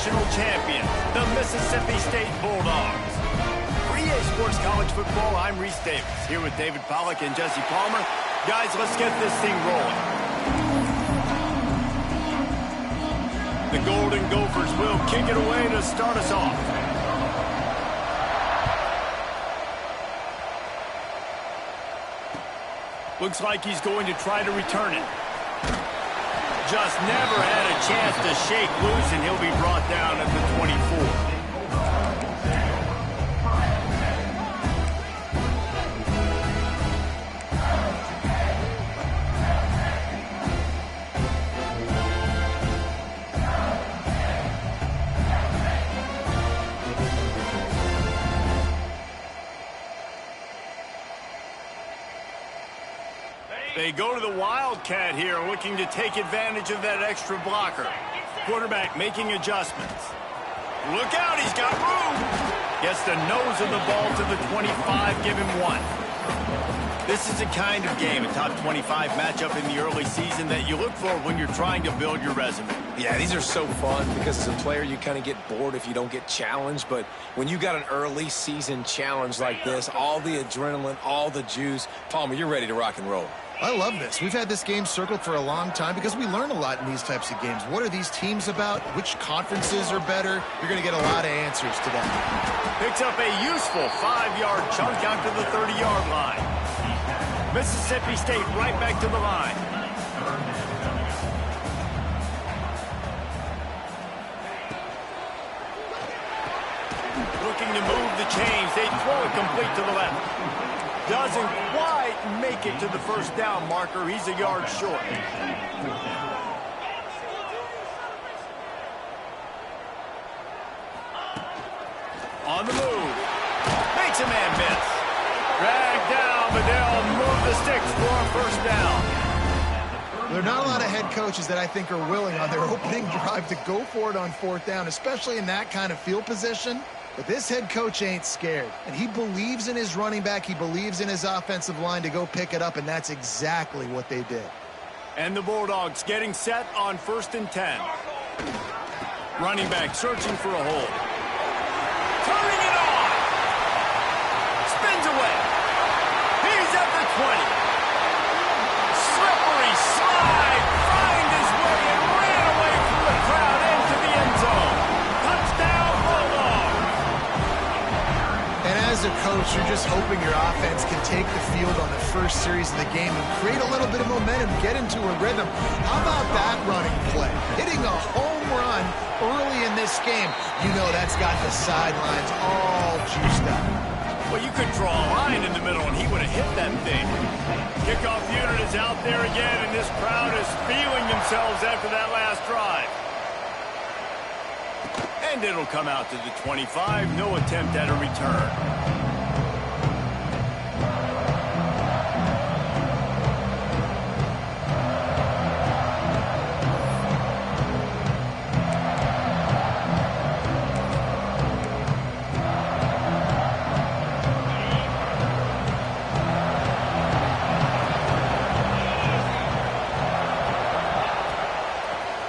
national champions, the Mississippi State Bulldogs. For EA Sports College Football, I'm Reese Davis, here with David Pollack and Jesse Palmer. Guys, let's get this thing rolling. The Golden Gophers will kick it away to start us off. Looks like he's going to try to return it. Just never had a chance to shake loose, and he'll be brought down at the 24. They go to the Wildcat here, looking to take advantage of that extra blocker. Quarterback making adjustments. Look out, he's got room. Gets the nose of the ball to the 25, give him one. This is the kind of game, a top 25 matchup in the early season that you look for when you're trying to build your resume. Yeah, these are so fun because as a player, you kind of get bored if you don't get challenged. But when you got an early season challenge like this, all the adrenaline, all the juice, Palmer, you're ready to rock and roll. I love this. We've had this game circled for a long time because we learn a lot in these types of games. What are these teams about? Which conferences are better? You're going to get a lot of answers today. Picks up a useful 5-yard chunk out to the 30-yard line. Mississippi State right back to the line. Looking to move the chains. They throw it complete to the left. Doesn't quite make it to the first down marker. He's a yard short. On the move. Makes a man miss. Dragged down, but they'll move the sticks for a first down. There are not a lot of head coaches that I think are willing on their opening drive to go for it on fourth down, especially in that kind of field position. But this head coach ain't scared, and he believes in his running back. He believes in his offensive line to go pick it up, and that's exactly what they did. And the Bulldogs getting set on 1st and 10. Running back searching for a hole. Turning it on. Spins away. He's at the 20. Slippery slide. Find his way and ran away through the crowd into the end zone. Touchdown, Bulldogs. And as a coach, you're just hoping your offense can take the field on the first series of the game and create a little bit of momentum, get into a rhythm. How about that running play? Hitting a home run early in this game. You know that's got the sidelines all juiced up. Well, you could draw a line in the middle, and he would have hit that thing. Kickoff unit is out there again, and this crowd is feeling themselves after that last drive. And it'll come out to the 25. No attempt at a return.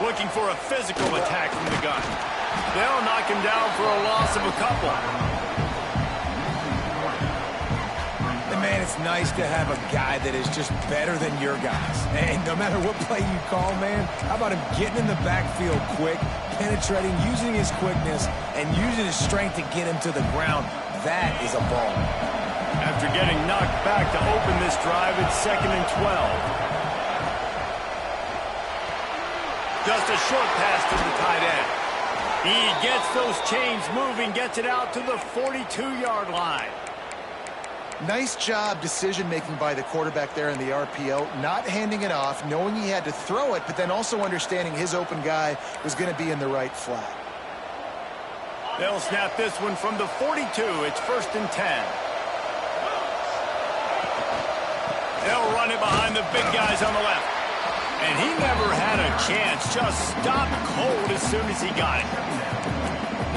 Looking for a physical attack from the gun. They'll knock him down for a loss of a couple. And man, it's nice to have a guy that is just better than your guys. And no matter what play you call, man, how about him getting in the backfield quick, penetrating, using his quickness, and using his strength to get him to the ground. That is a ball. After getting knocked back to open this drive, it's 2nd and 12. Just a short pass to the tight end. He gets those chains moving, gets it out to the 42-yard line. Nice job decision-making by the quarterback there in the RPO, not handing it off, knowing he had to throw it, but then also understanding his open guy was going to be in the right flat. They'll snap this one from the 42. It's 1st and 10. They'll run it behind the big guys on the left. And he never had a chance, just stopped cold as soon as he got it.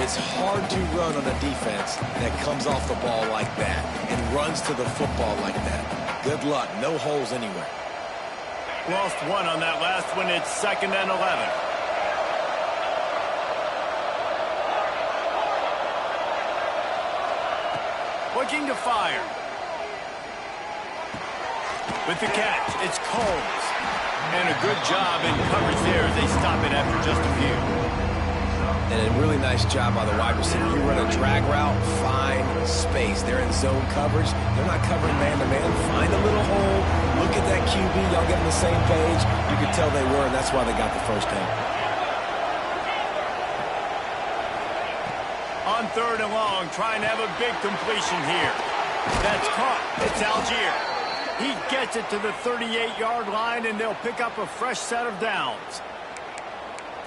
It's hard to run on a defense that comes off the ball like that and runs to the football like that. Good luck, no holes anywhere. Lost one on that last one, it's 2nd and 11. looking to fire. With the catch, it's Combs. And a good job in coverage there as they stop it after just a few. And a really nice job by the wide receiver. You run a drag route, find space. They're in zone coverage. They're not covering man-to-man. Find a little hole. Look at that QB. Y'all get on the same page. You could tell they were, and that's why they got the first down. On 3rd and long, trying to have a big completion here. That's caught. It's Algier. He gets it to the 38-yard line, and they'll pick up a fresh set of downs.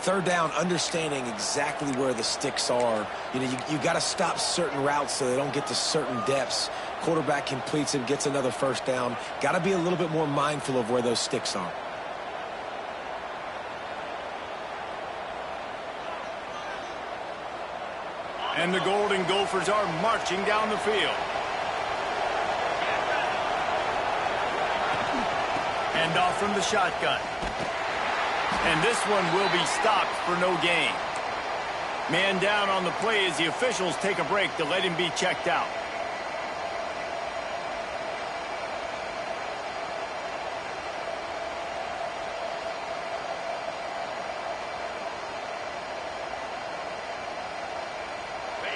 3rd down, understanding exactly where the sticks are. You know, you got to stop certain routes so they don't get to certain depths. Quarterback completes it, gets another first down. Got to be a little bit more mindful of where those sticks are. And the Golden Gophers are marching down the field. And off from the shotgun. And this one will be stopped for no gain. Man down on the play as the officials take a break to let him be checked out.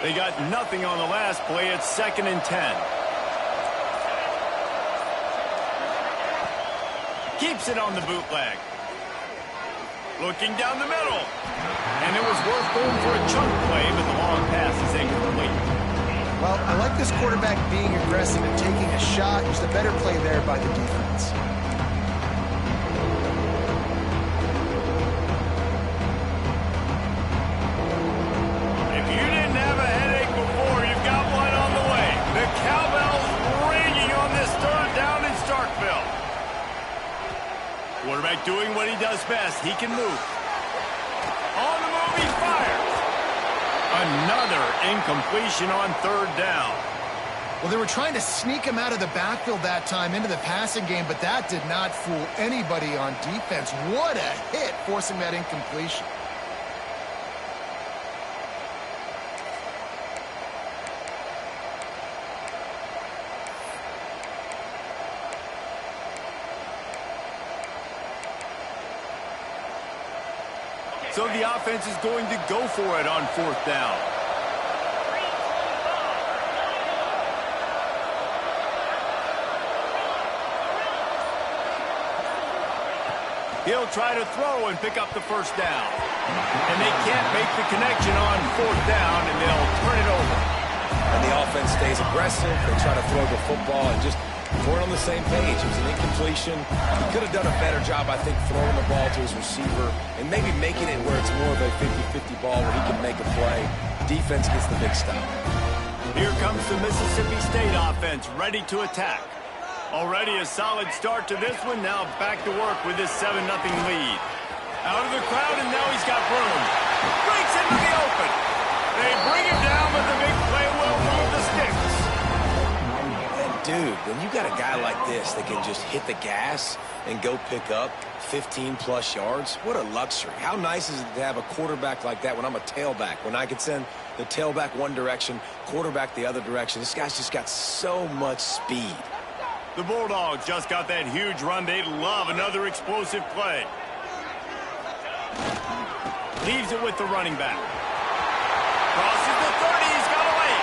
They got nothing on the last play. It's 2nd and 10. Keeps it on the bootleg. Looking down the middle. And it was worth going for a chunk play, but the long pass is incomplete. Well, I like this quarterback being aggressive and taking a shot. Just a better play there by the defense. If you didn't have a headache before, you've got one on the way. The cowbell's ringing on this 3rd down in Starkville. Quarterback doing what he does best. He can move. On the move, he fires. Another incompletion on 3rd down. Well, they were trying to sneak him out of the backfield that time into the passing game, but that did not fool anybody on defense. What a hit, forcing that incompletion. So the offense is going to go for it on 4th down. He'll try to throw and pick up the first down. And they can't make the connection on 4th down, and they'll turn it over. And the offense stays aggressive. They try to throw the football and just weren't on the same page. It was an incompletion. He could have done a better job, I think, throwing the ball to his receiver and maybe making it where it's more of a 50-50 ball where he can make a play. Defense gets the big stop. Here comes the Mississippi State offense, ready to attack. Already a solid start to this one. Now back to work with this 7-0 lead. Out of the crowd, and now he's got room. Breaks into the open. They bring him down, but the big play will move the sticks. Dude, when you got a guy like this that can just hit the gas and go pick up 15-plus yards, what a luxury. How nice is it to have a quarterback like that when I'm a tailback, when I can send the tailback one direction, quarterback the other direction. This guy's just got so much speed. The Bulldogs just got that huge run. They'd love another explosive play. Leaves it with the running back. Crosses the 30, he's got away.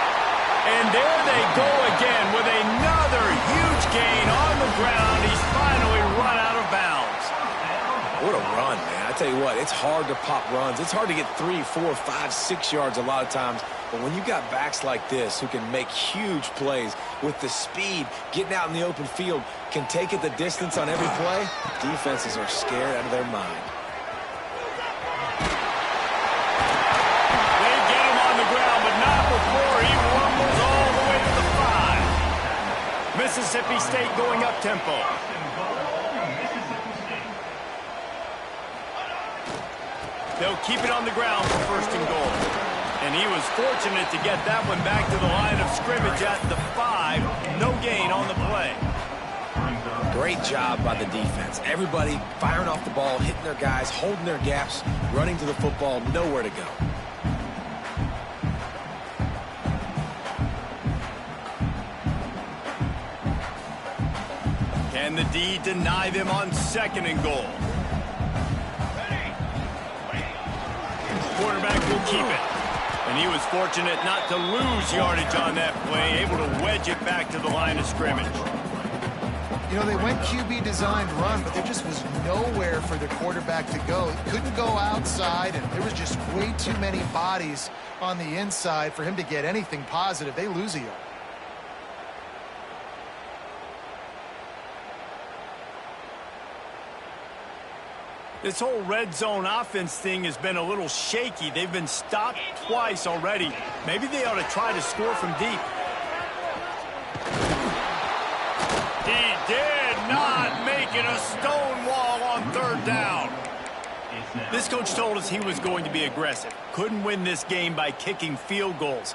And there they go again with another huge gain on the ground. He's finally run out of bounds. What a run, man. I tell you what, it's hard to pop runs. It's hard to get 3, 4, 5, 6 yards a lot of times. But when you got backs like this who can make huge plays with the speed, getting out in the open field, can take it the distance on every play, defenses are scared out of their mind. They get him on the ground, but not before he rumbles all the way to the 5. Mississippi State going up tempo. They'll keep it on the ground for 1st and goal. And he was fortunate to get that one back to the line of scrimmage at the 5. No gain on the play. Great job by the defense. Everybody firing off the ball, hitting their guys, holding their gaps, running to the football, nowhere to go. Can the D deny them on 2nd and goal? Quarterback will keep it. And he was fortunate not to lose yardage on that play, able to wedge it back to the line of scrimmage. You know, they went QB designed run, but there just was nowhere for the quarterback to go. He couldn't go outside, and there was just way too many bodies on the inside for him to get anything positive. They lose a yard. This whole red zone offense thing has been a little shaky. They've been stopped twice already. Maybe they ought to try to score from deep. He did not make it a stone wall on 3rd down. This coach told us he was going to be aggressive. Couldn't win this game by kicking field goals.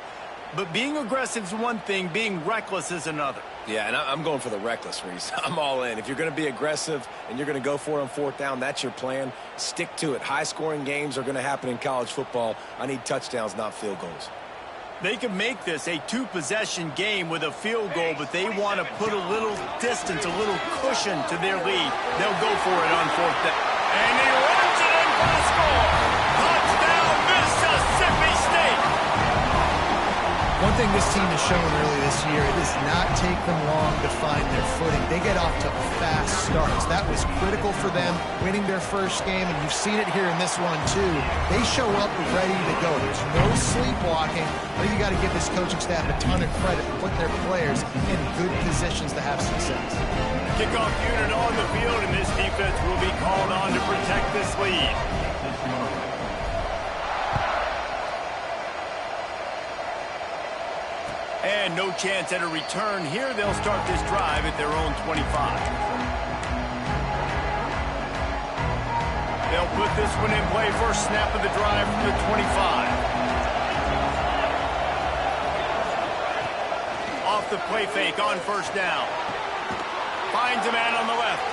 But being aggressive is one thing, being reckless is another. Yeah, and I'm going for the reckless, Reese. I'm all in. If you're going to be aggressive and you're going to go for it on 4th down, that's your plan. Stick to it. High-scoring games are going to happen in college football. I need touchdowns, not field goals. They can make this a 2-possession game with a field goal, but they want to put a little distance, a little cushion to their lead. They'll go for it on 4th down. And he runs it in for the score. Touchdown, Mississippi State. One thing this team has shown early this year, it does not take them long to find their footing. They get off to fast starts. That was critical for them, winning their first game, and you've seen it here in this one, too. They show up ready to go. There's no sleepwalking. I think you got to give this coaching staff a ton of credit for putting their players in good positions to have success. Kickoff unit on the field, and this defense will be called on to protect this lead. And no chance at a return here. They'll start this drive at their own 25. They'll put this one in play. First snap of the drive from the 25. Off the play fake on 1st down. Finds a man on the left.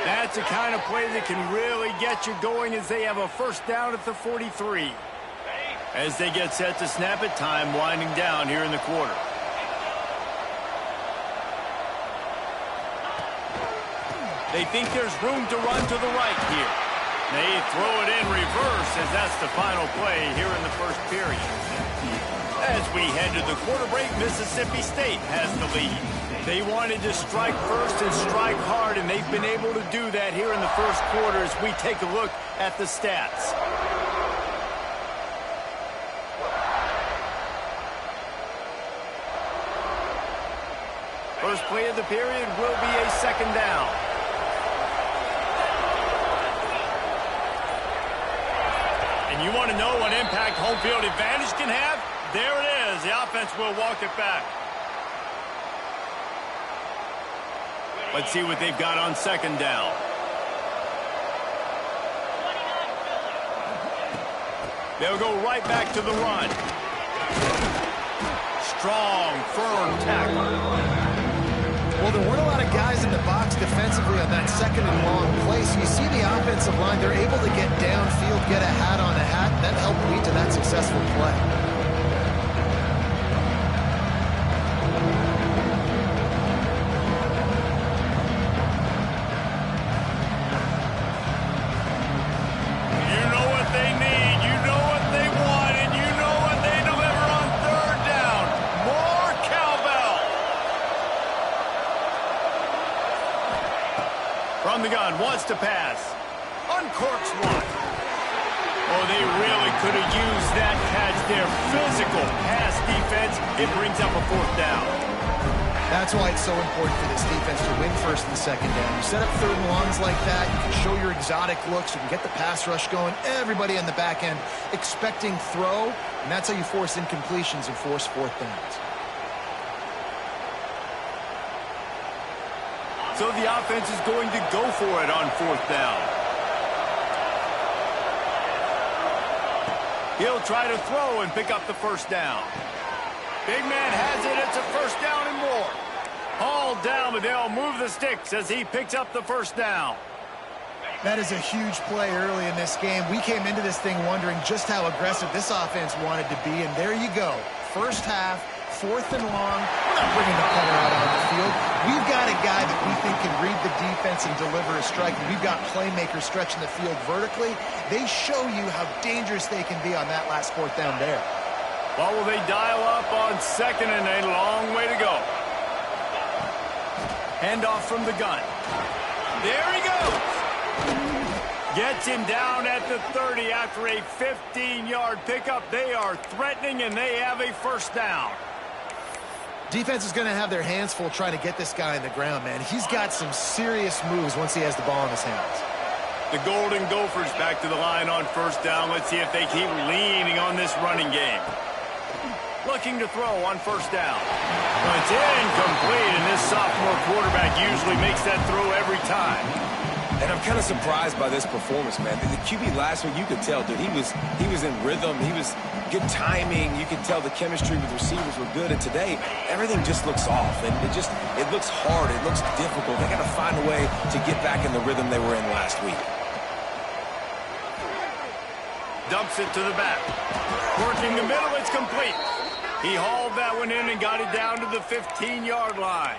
That's the kind of play that can really get you going as they have a 1st down at the 43. As they get set to snap it, time winding down here in the quarter. They think there's room to run to the right here. They throw it in reverse as that's the final play here in the 1st period. As we head to the quarter break, Mississippi State has the lead. They wanted to strike first and strike hard, and they've been able to do that here in the 1st quarter as we take a look at the stats. First play of the period will be a 2nd down. And you want to know what impact home field advantage can have? There it is. The offense will walk it back. Let's see what they've got on 2nd down. They'll go right back to the run. Strong, firm tackle. Well, there weren't a lot of guys in the box defensively on that 2nd and long play. So you see the offensive line, they're able to get downfield, get a hat on a hat. That helped lead to that successful play. You know what they need, you know what they want, and you know what they deliver on 3rd down. More cowbell. From the gun, wants to pass. Uncorks one. Oh, they really could have used that catch there. Physical pass defense. It brings up a 4th down. That's why it's so important for this defense to win 1st and 2nd down. You set up 3rd and longs like that, you can show your exotic looks, you can get the pass rush going, everybody on the back end expecting throw, and that's how you force incompletions and force 4th downs. So the offense is going to go for it on 4th down. He'll try to throw and pick up the 1st down. Big man has it. It's a 1st down and more. Hauled down, but they'll move the sticks as he picks up the 1st down. That is a huge play early in this game. We came into this thing wondering just how aggressive this offense wanted to be, and there you go. First half, 4th and long, not bringing the punter out on the field. We've got a guy that we think can read the defense and deliver a strike. We've got playmakers stretching the field vertically. They show you how dangerous they can be on that last fourth down there. Well, will they dial up on second and a long way to go? Handoff from the gun. There he goes. Gets him down at the 30 after a 15-yard pickup. They are threatening, and they have a first down. Defense is going to have their hands full trying to get this guy on the ground, man. He's got some serious moves once he has the ball in his hands. The Golden Gophers back to the line on first down. Let's see if they keep leaning on this running game. Looking to throw on first down. Well, it's incomplete, and this sophomore quarterback usually makes that throw every time. And I'm kind of surprised by this performance, man. The QB last week, you could tell, dude, he was in rhythm. He was good timing. You could tell the chemistry with receivers were good. And today, everything just looks off. And it looks hard. It looks difficult. They got to find a way to get back in the rhythm they were in last week. Dumps it to the back. Working the middle, it's complete. He hauled that one in and got it down to the 15-yard line.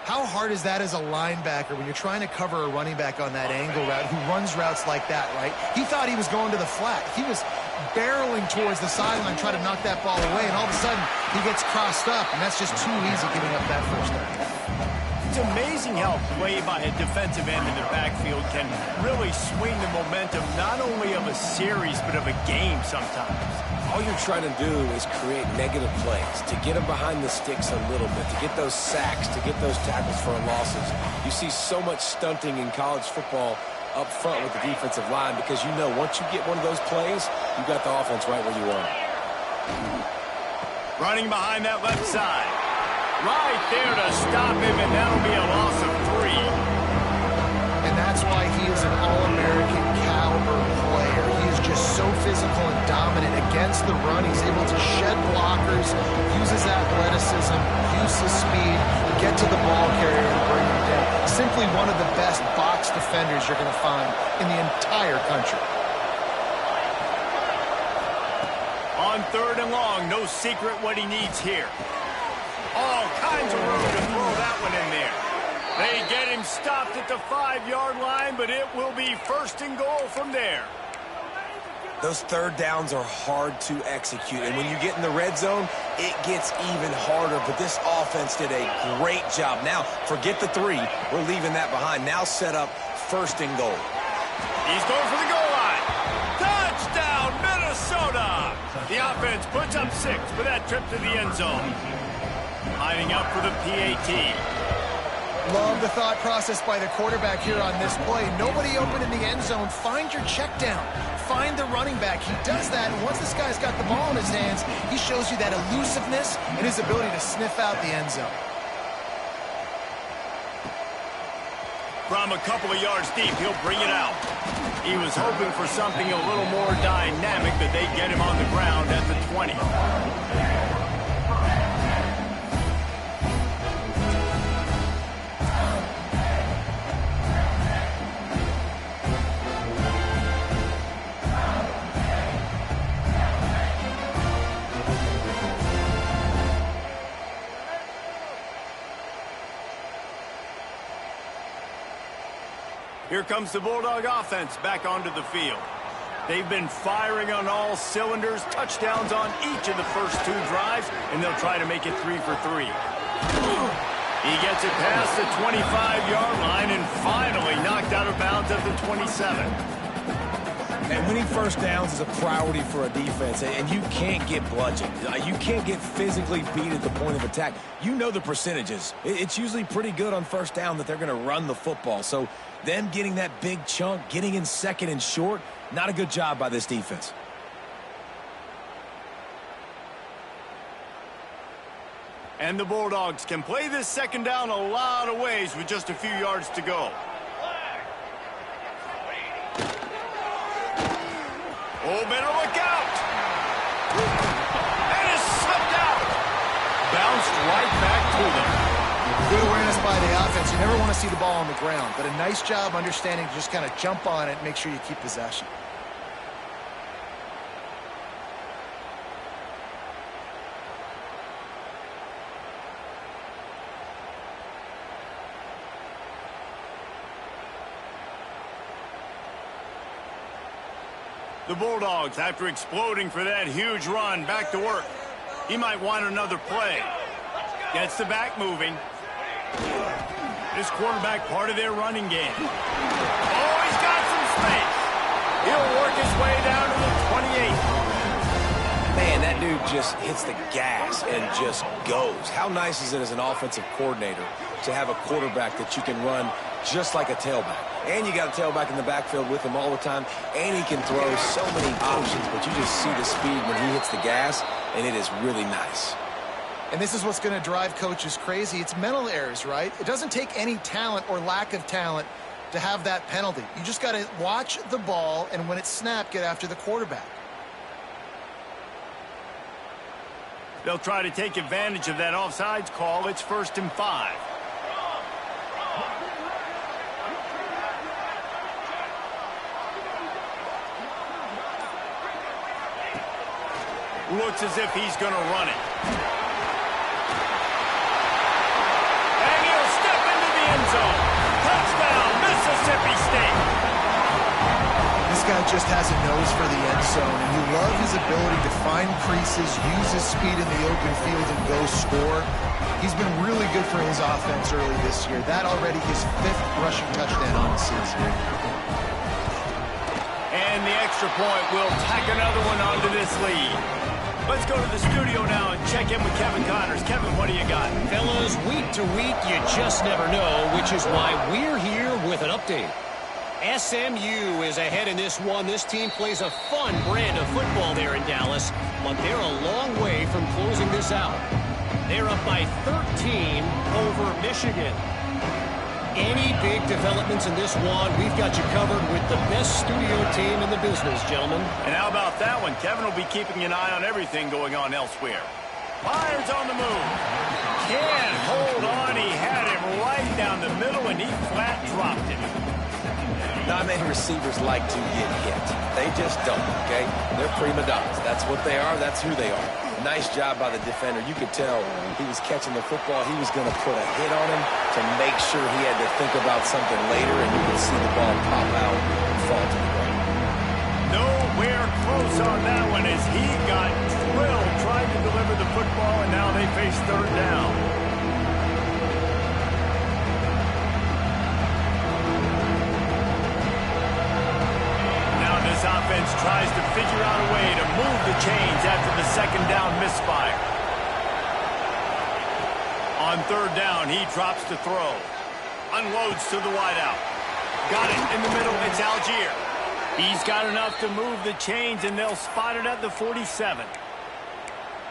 How hard is that as a linebacker when you're trying to cover a running back on that angle route who runs routes like that, right? He thought he was going to the flat. He was barreling towards the sideline trying to knock that ball away, and all of a sudden he gets crossed up, and that's just too easy giving up that first down. It's amazing how play by a defensive end in the backfield can really swing the momentum not only of a series but of a game sometimes. All you're trying to do is create negative plays, to get them behind the sticks a little bit, to get those sacks, to get those tackles for losses. You see so much stunting in college football up front with the defensive line because you know once you get one of those plays, you got the offense right where you want it. Running behind that left side. Right there to stop him, and that'll be a loss of 3. And that's why he is an All-American caliber player. He is just so physical and dominant against the run. He's able to shed blockers, use his athleticism, use his speed, get to the ball carrier and bring him down. Simply one of the best box defenders you're going to find in the entire country. On third and long, no secret what he needs here. All kinds of room to throw that one in there. They get him stopped at the 5-yard line, but it will be first and goal from there. Those third downs are hard to execute, and when you get in the red zone, it gets even harder, but this offense did a great job. Now, forget the 3. We're leaving that behind. Now set up first and goal. He's going for the goal line. Touchdown, Minnesota! The offense puts up 6 for that trip to the end zone. Lining up for the PAT. Love the thought process by the quarterback here on this play. Nobody open in the end zone. Find your check down. Find the running back. He does that, and once this guy's got the ball in his hands, he shows you that elusiveness and his ability to sniff out the end zone. From a couple of yards deep, he'll bring it out. He was hoping for something a little more dynamic, but they get him on the ground at the 20. Here comes the Bulldog offense back onto the field. They've been firing on all cylinders, touchdowns on each of the first 2 drives, and they'll try to make it 3 for 3. He gets it past the 25-yard line and finally knocked out of bounds at the 27. And winning first downs is a priority for a defense, and you can't get bludgeoned. You can't get physically beat at the point of attack. You know the percentages. It's usually pretty good on first down that they're going to run the football. So them getting that big chunk, getting in second and short, not a good job by this defense. And the Bulldogs can play this second down a lot of ways with just a few yards to go. Oh, better look out! And it's slipped out! Bounced right back to them. Good awareness by the offense. You never want to see the ball on the ground, but a nice job understanding to just kind of jump on it and make sure you keep possession. The Bulldogs, after exploding for that huge run, back to work. He might want another play. Gets the back moving. This quarterback part of their running game. Oh, he's got some space. He'll work his way down to the 28. Man, that dude just hits the gas and just goes. How nice is it as an offensive coordinator to have a quarterback that you can run just like a tailback? And you got a tailback in the backfield with him all the time, and he can throw so many options, but you just see the speed when he hits the gas, and it is really nice. And this is what's going to drive coaches crazy. It's mental errors, right? It doesn't take any talent or lack of talent to have that penalty. You just got to watch the ball, and when it's snapped, get after the quarterback. They'll try to take advantage of that offsides call. It's 1st and 5. Looks as if he's going to run it. And he'll step into the end zone. Touchdown, Mississippi State. This guy just has a nose for the end zone, and you love his ability to find creases, use his speed in the open field, and go score. He's been really good for his offense early this year. That already his 5th rushing touchdown on the season. And the extra point will tack another one onto this lead. Let's go to the studio now and check in with Kevin Connors. Kevin, what do you got? Fellas, week to week, you just never know, which is why we're here with an update. SMU is ahead in this one. This team plays a fun brand of football there in Dallas, but they're a long way from closing this out. They're up by 13 over Michigan. Any big developments in this one, we've got you covered with the best studio team in the business, gentlemen. And how about that one? Kevin will be keeping an eye on everything going on elsewhere. Fires on the move. Can't hold on. He had him right down the middle, and he flat dropped him. Not many receivers like to get hit. They just don't, okay? They're prima donnas. That's what they are. That's who they are. Nice job by the defender. You could tell he was catching the football. He was going to put a hit on him to make sure he had to think about something later, and you could see the ball pop out and fall to the ground. Nowhere close on that one as he got drilled trying to deliver the football, and now they face 3rd down. This offense tries to figure out a way to move the chains after the 2nd down misfire. On 3rd down, he drops to throw. Unloads to the wideout. Got it in the middle. It's Algier. He's got enough to move the chains, and they'll spot it at the 47.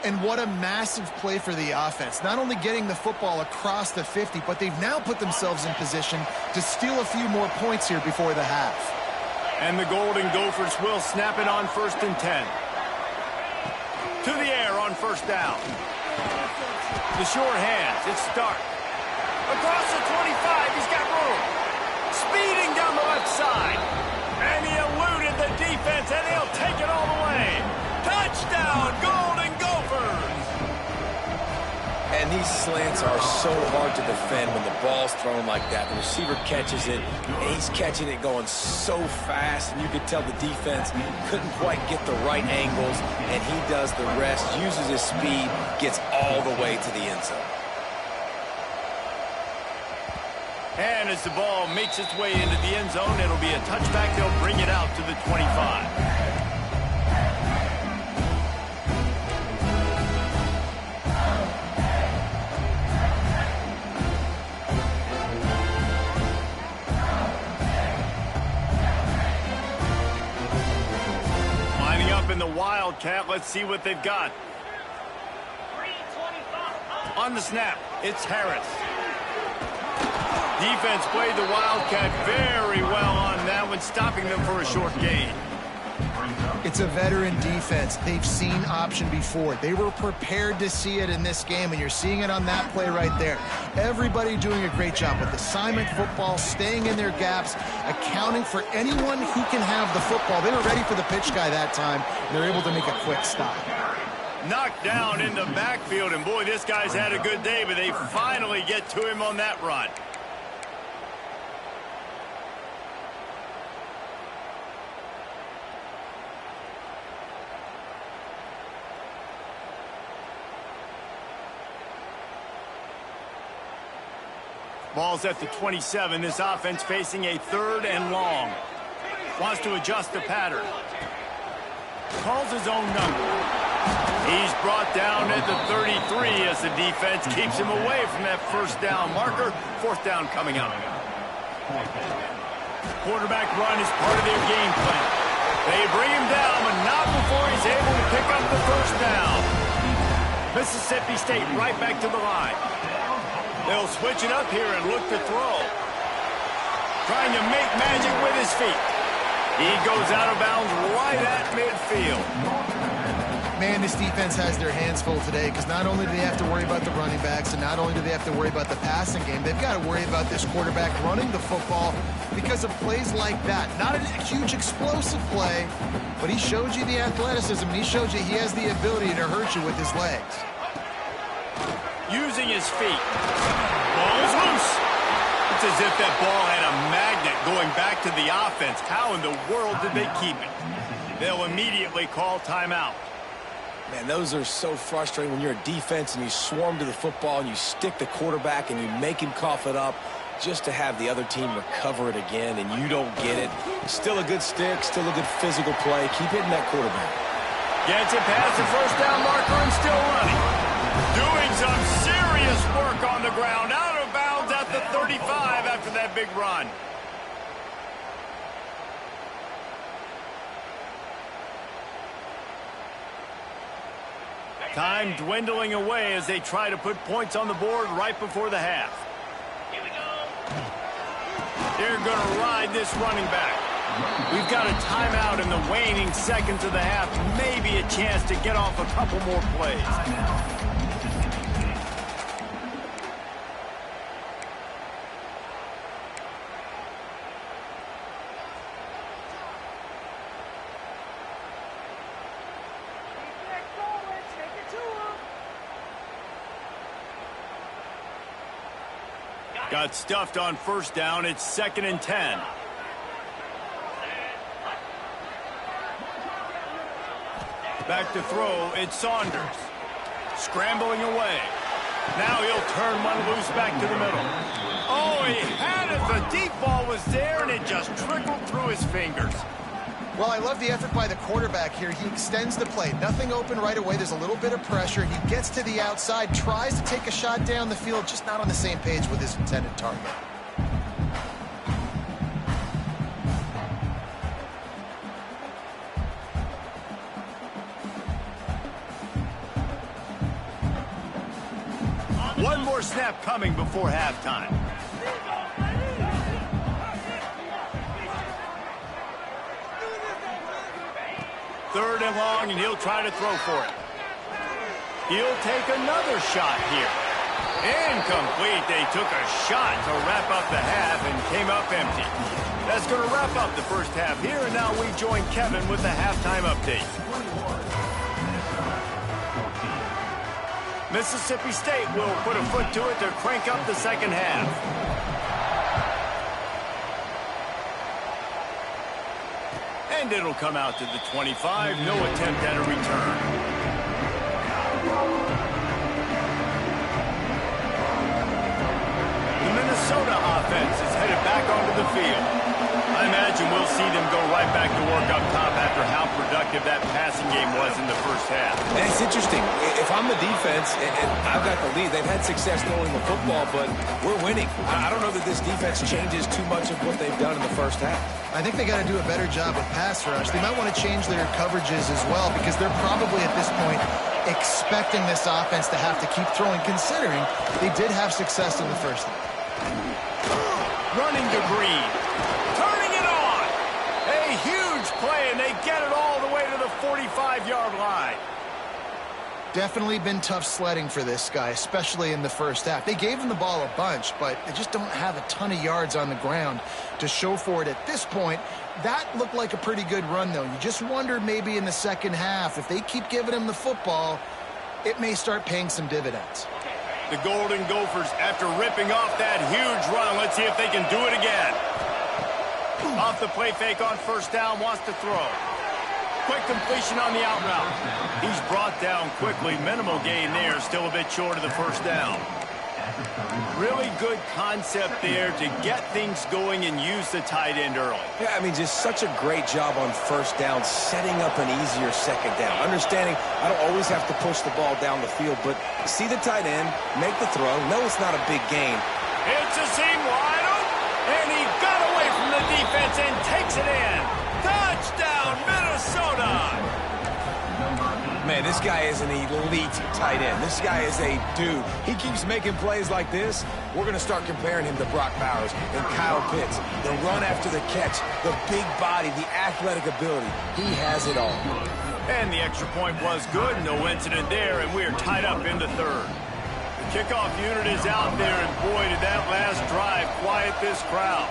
And what a massive play for the offense. Not only getting the football across the 50, but they've now put themselves in position to steal a few more points here before the half. And the Golden Gophers will snap it on 1st and 10. To the air on 1st down. The short hands. It's Stark. Across the 25. He's got room. Speeding down the left side. And he eluded the defense, and he'll take it all the way. Touchdown, Golden Gophers! And these slants are so hard to defend when the ball's thrown like that. The receiver catches it, and he's catching it going so fast, and you could tell the defense couldn't quite get the right angles, and he does the rest, uses his speed, gets all the way to the end zone. And as the ball makes its way into the end zone, it'll be a touchback. They'll bring it out to the 25. In the Wildcat, let's see what they've got. On the snap, it's Harris. Defense played the Wildcat very well on that one, stopping them for a short gain. It's a veteran defense. They've seen option before. They were prepared to see it in this game, and you're seeing it on that play right there. Everybody doing a great job with assignment football, staying in their gaps, accounting for anyone who can have the football. They were ready for the pitch guy that time. They're able to make a quick stop. Knocked down in the backfield, and boy, this guy's had a good day, but they finally get to him on that run. Ball's at the 27. This offense facing a 3rd and long. Wants to adjust the pattern. Calls his own number. He's brought down at the 33 as the defense keeps him away from that 1st down marker. 4th down coming up. Quarterback run is part of their game plan. They bring him down, but not before he's able to pick up the 1st down. Mississippi State right back to the line. They'll switch it up here and look to throw. Trying to make magic with his feet. He goes out of bounds right at midfield. Man, this defense has their hands full today because not only do they have to worry about the running backs and not only do they have to worry about the passing game, they've got to worry about this quarterback running the football because of plays like that. Not a huge explosive play, but he showed you the athleticism. He showed you he has the ability to hurt you with his legs. Using his feet. Ball's loose. It's as if that ball had a magnet going back to the offense. How in the world did they keep it? They'll immediately call timeout. Man, those are so frustrating when you're a defense and you swarm to the football and you stick the quarterback and you make him cough it up just to have the other team recover it again and you don't get it. Still a good stick, still a good physical play. Keep hitting that quarterback. Gets it past the 1st down marker and still running. Doing some serious work on the ground. Out of bounds at the 35 after that big run. Time dwindling away as they try to put points on the board right before the half. Here we go. They're going to ride this running back. We've got a timeout in the waning seconds of the half. Maybe a chance to get off a couple more plays. Got stuffed on 1st down. It's 2nd and 10. Back to throw. It's Saunders. Scrambling away. Now he'll turn one loose back to the middle. Oh, he had it. The deep ball was there, and it just trickled through his fingers. Well, I love the effort by the quarterback here. He extends the play. Nothing open right away. There's a little bit of pressure. He gets to the outside, tries to take a shot down the field, just not on the same page with his intended target. One more snap coming before halftime. Third and long, and he'll try to throw for it. He'll take another shot here. Incomplete. They took a shot to wrap up the half and came up empty. That's going to wrap up the 1st half here, and now we join Kevin with the halftime update. Mississippi State will put a foot to it to crank up the 2nd half. And it'll come out to the 25. No attempt at a return. The Minnesota offense is headed back onto the field. I imagine we'll see them go right back to work up top after how productive that passing game was in the 1st half. And it's interesting. If I'm the defense and I've got the lead, they've had success throwing the football, but we're winning. I don't know that this defense changes too much of what they've done in the 1st half. I think they got to do a better job with pass rush. They might want to change their coverages as well because they're probably at this point expecting this offense to have to keep throwing, considering they did have success in the 1st half. Running to Green. Turning it on. A huge play, and they get it all the way to the 45-yard line. Definitely been tough sledding for this guy, especially in the 1st half. They gave him the ball a bunch, but they just don't have a ton of yards on the ground to show for it at this point. That looked like a pretty good run, though. You just wondered maybe in the 2nd half, if they keep giving him the football, it may start paying some dividends. The Golden Gophers, after ripping off that huge run, let's see if they can do it again. Off the play fake on 1st down, wants to throw. Quick completion on the out route. He's brought down quickly. Minimal gain there, still a bit short of the 1st down. Really good concept there to get things going and use the tight end early. Yeah, I mean, just such a great job on first down, setting up an easier second down. Understanding I don't always have to push the ball down the field, but see the tight end, make the throw. No, it's not a big gain. It's a seam wide open, and he got away from the defense and takes it in. Touchdown, Minnesota! Man, this guy is an elite tight end. This guy is a dude. He keeps making plays like this. We're going to start comparing him to Brock Bowers and Kyle Pitts. The run after the catch, the big body, the athletic ability. He has it all. And the extra point was good. No incident there, and we're tied up in the third. The kickoff unit is out there, and boy, did that last drive quiet this crowd.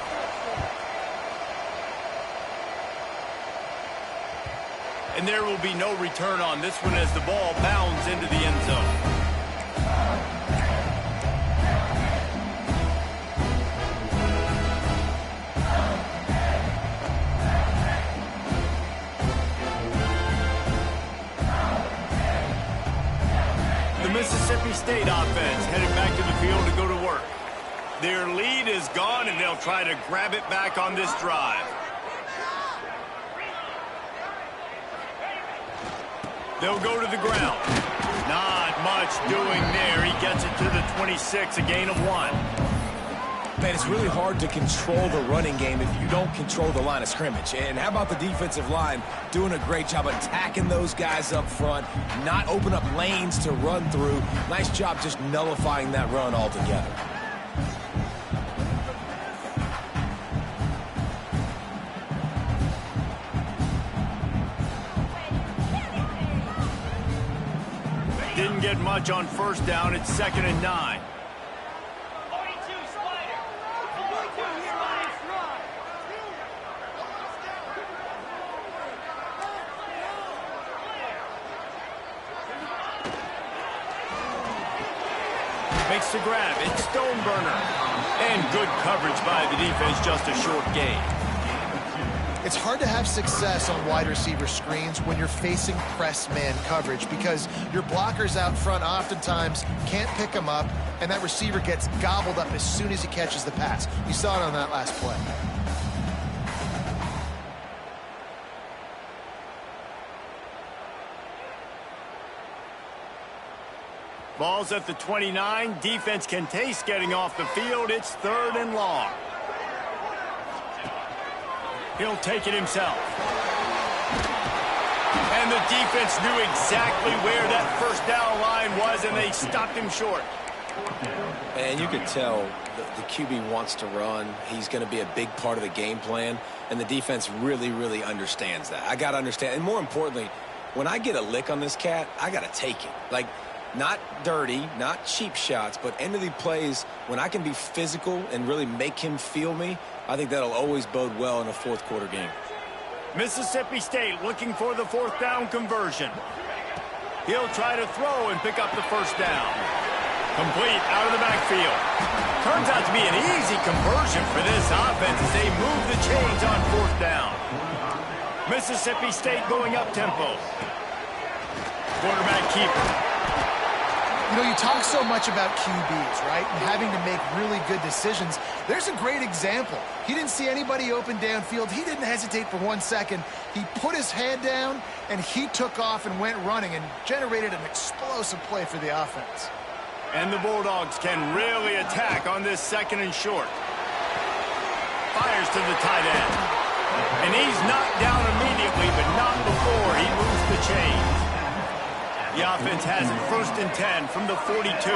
And there will be no return on this one as the ball bounds into the end zone. The Mississippi State offense headed back to the field to go to work. Their lead is gone, and they'll try to grab it back on this drive. They'll go to the ground. Not much doing there. He gets it to the 26, a gain of 1. Man, it's really hard to control the running game if you don't control the line of scrimmage. And how about the defensive line doing a great job attacking those guys up front, not open up lanes to run through. Nice job just nullifying that run altogether. Didn't get much on first down. It's 2nd and 9. Makes the grab. It's Stoneburner. And good coverage by the defense, just a short gain. It's hard to have success on wide receiver screens when you're facing press man coverage because your blockers out front oftentimes can't pick them up, and that receiver gets gobbled up as soon as he catches the pass. You saw it on that last play. Ball's at the 29. Defense can taste getting off the field. It's 3rd and long. He'll take it himself. And the defense knew exactly where that first down line was, and they stopped him short. And you can tell the QB wants to run. He's going to be a big part of the game plan, and the defense really, really understands that. I got to understand. And more importantly, when I get a lick on this cat, I got to take it. Like, not dirty, not cheap shots, but end of the plays, when I can be physical and really make him feel me, I think that'll always bode well in a fourth quarter game. Mississippi State looking for the 4th down conversion. He'll try to throw and pick up the first down. Complete out of the backfield. Turns out to be an easy conversion for this offense as they move the chains on 4th down. Mississippi State going up tempo. Quarterback keeper. You know, you talk so much about QBs, right, and having to make really good decisions. There's a great example. He didn't see anybody open downfield. He didn't hesitate for 1 second. He put his head down, and he took off and went running and generated an explosive play for the offense. And the Bulldogs can really attack on this 2nd and short. Fires to the tight end. And he's knocked down immediately, but not before he moves the chains. The offense has it 1st and 10 from the 42.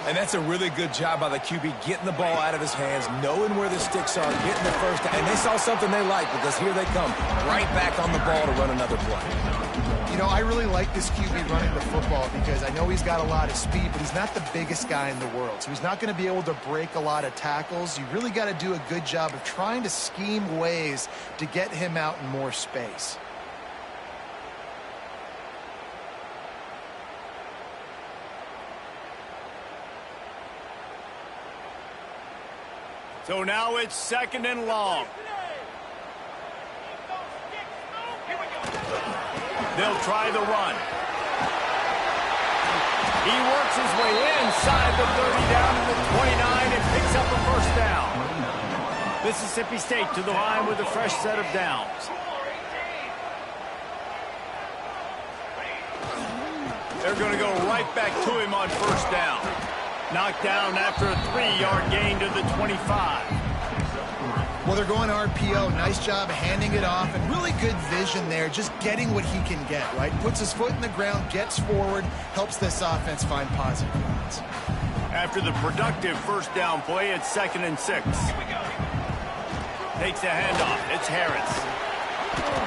And that's a really good job by the QB, getting the ball out of his hands, knowing where the sticks are, getting the first down. And they saw something they liked because here they come, right back on the ball to run another play. You know, I really like this QB running the football because I know he's got a lot of speed, but he's not the biggest guy in the world. So he's not going to be able to break a lot of tackles. You really got to do a good job of trying to scheme ways to get him out in more space. So now it's 2nd and long. They'll try the run. He works his way inside the 30 down to the 29 and picks up a first down. Mississippi State to the line with a fresh set of downs. They're going to go right back to him on first down. Knocked down after a 3-yard gain to the 25. Well, they're going RPO. Nice job handing it off, and really good vision there, just getting what he can get, right? Puts his foot in the ground, gets forward, helps this offense find positive points. After the productive first down play, it's 2nd and 6. Takes a handoff. It's Harris.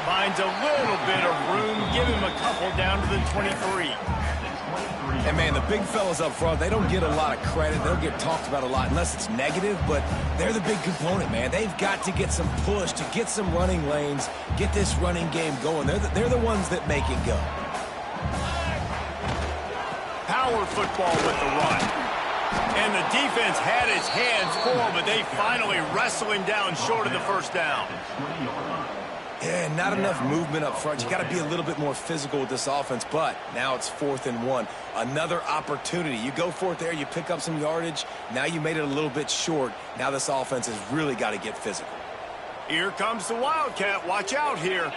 Finds a little bit of room. Give him a couple down to the 23. And, man, the big fellas up front, they don't get a lot of credit. They don't get talked about a lot unless it's negative, but they're the big component, man. They've got to get some push, to get some running lanes, get this running game going. They're the ones that make it go. Power football with the run. And the defense had his hands full, but they finally wrestle him down short of the first down. Yeah, not enough movement up front. You got to be a little bit more physical with this offense, but now it's 4th and 1. Another opportunity. You go for it there, you pick up some yardage. Now you made it a little bit short. Now this offense has really got to get physical. Here comes the Wildcat. Watch out here.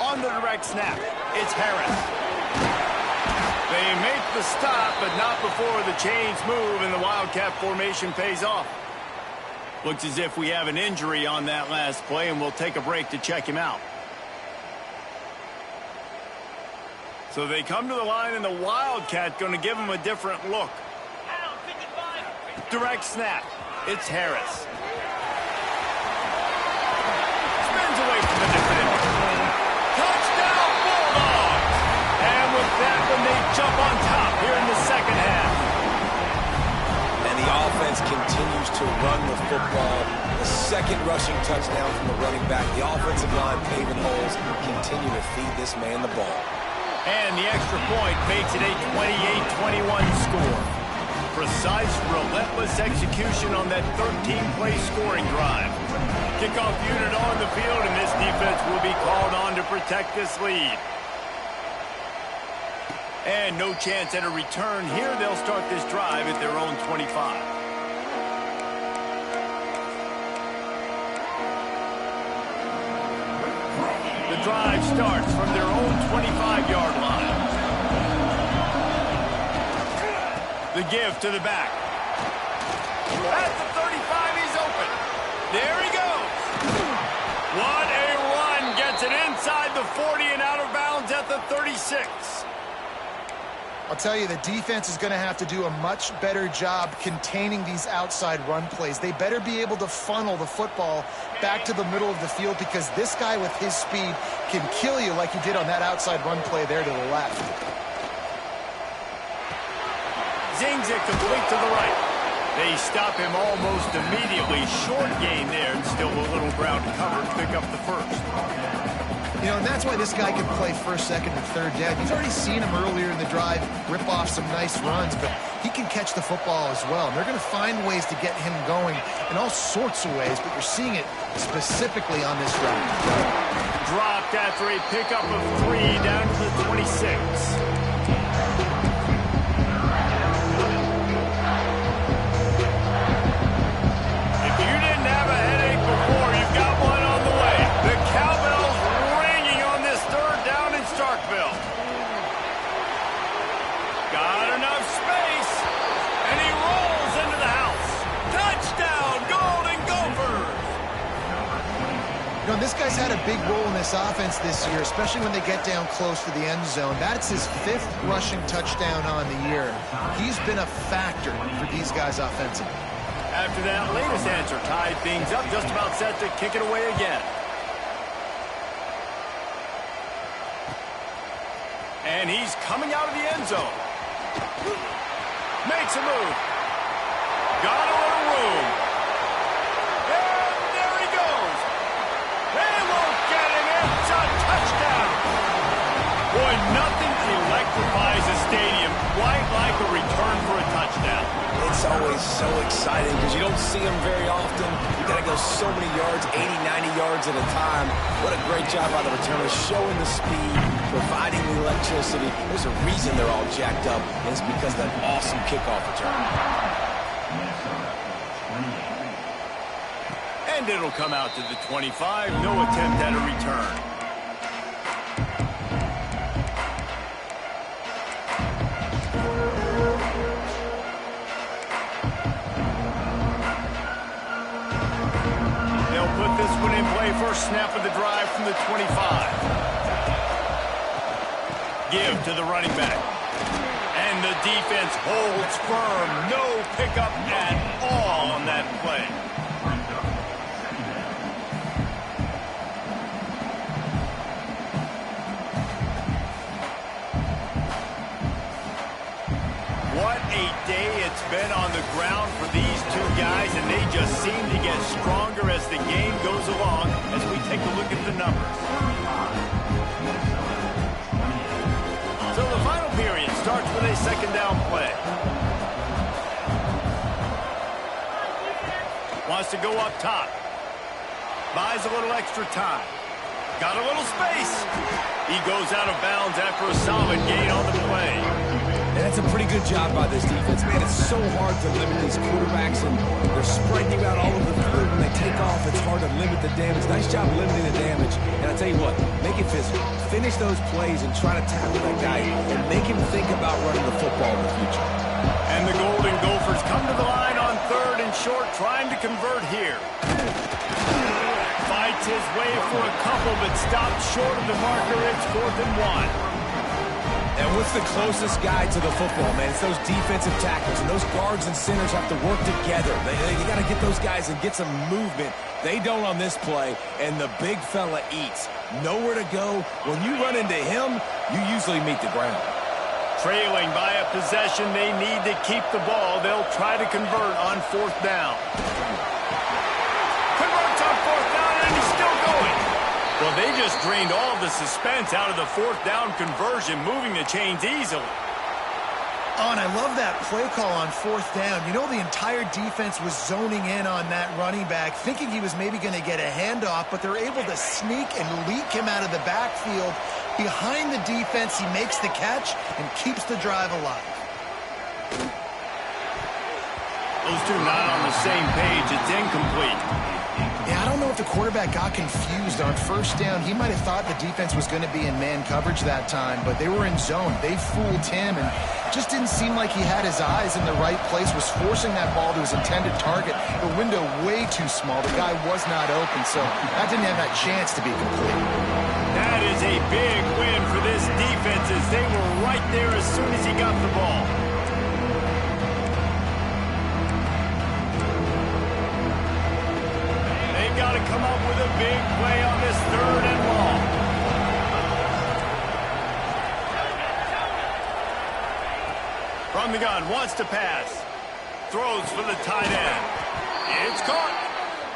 On the direct snap, it's Harris. They make the stop, but not before the chains move and the Wildcat formation pays off. Looks as if we have an injury on that last play, and we'll take a break to check him out. So they come to the line, and the Wildcat going to give him a different look. Direct snap. It's Harris. Spins away from the defender. Touchdown, Bulldogs! And with that one, they jump on top here in the second half. And the offense continues to run the football. The second rushing touchdown from the running back. The offensive line paving holes. Continue to feed this man the ball. And the extra point makes it a 28-21 score. Precise, relentless execution on that 13-play scoring drive. Kickoff unit on the field, and this defense will be called on to protect this lead. And no chance at a return here. They'll start this drive at their own 25. The drive starts from their own 25-yard line. The give to the back. At the 35, he's open. There he goes. What a run. Gets it inside the 40 and out of bounds at the 36. I'll tell you, the defense is going to have to do a much better job containing these outside run plays. They better be able to funnel the football back to the middle of the field, because this guy with his speed can kill you like he did on that outside run play there to the left. Zings it complete to the right. They stop him almost immediately. Short gain there, and still a little ground to cover to pick up the first. You know, and that's why this guy can play first, second, and third down. You've already seen him earlier in the drive rip off some nice runs, but he can catch the football as well. And they're going to find ways to get him going in all sorts of ways, but you're seeing it specifically on this drive. Dropped after a pickup of 3 down to the 26. If you didn't have a headache before, you've got one on the way. The cowbell's ringing on this third down in Starkville. Got enough space, and he rolls into the house. Touchdown, Golden Gophers! You know, this guy's had a big role in this offense this year, especially when they get down close to the end zone. That's his 5th rushing touchdown on the year. He's been a factor for these guys offensively. After that latest answer tied things up, just about set to kick it away again. And he's coming out of the end zone. Makes a move. Got a little room. And there he goes. They won't get him. It's a touchdown. Boy, nothing electrifies a stadium quite like a return for a touchdown. It's always so exciting because you don't see them very often. You got to go so many yards, 80, 90 yards at a time. What a great job by the returners, showing the speed, providing the electricity. There's a reason they're all jacked up, and it's because of that awesome kickoff return. And it'll come out to the 25. No attempt at a return. This one in play, first snap of the drive from the 25. Give to the running back. And the defense holds firm. No pickup at all on that play. What a day it's been on the ground for these two guys, and they just seem to get stronger as the game goes along as we take a look at the numbers. So the final period starts with a second down play. Wants to go up top. Buys a little extra time. Got a little space. He goes out of bounds after a solid gain on the play. And that's a pretty good job by this defense. Man, it's so hard to limit these quarterbacks, and they're spreading you out all over the field. When they take off, it's hard to limit the damage. Nice job limiting the damage. And I tell you what, make it physical. Finish those plays and try to tackle that guy and make him think about running the football in the future. And the Golden Gophers come to the line on third and short, trying to convert here. Fights his way for a couple, but stopped short of the marker. It's 4th and 1. And what's the closest guy to the football, man? It's those defensive tackles, and those guards and centers have to work together. You got to get those guys and get some movement. They don't on this play, and the big fella eats. Nowhere to go. When you run into him, you usually meet the ground. Trailing by a possession, they need to keep the ball. They'll try to convert on 4th down. Converts on 4th down, and he's still going. Well, they just drained all the suspense out of the 4th down conversion, moving the chains easily. Oh, and I love that play call on 4th down. You know, the entire defense was zoning in on that running back, thinking he was maybe going to get a handoff, but they're able to sneak and leak him out of the backfield. Behind the defense, he makes the catch and keeps the drive alive. Those two not on the same page. It's incomplete. Yeah, I don't know if the quarterback got confused on 1st down. He might have thought the defense was going to be in man coverage that time, but they were in zone. They fooled him, and just didn't seem like he had his eyes in the right place, was forcing that ball to his intended target. The window way too small. The guy was not open, so that didn't have that chance to be complete. That is a big win for this defense, as they were right there as soon as he got the ball. Got to come up with a big play on this 3rd and long. From the gun, wants to pass. Throws for the tight end. It's caught.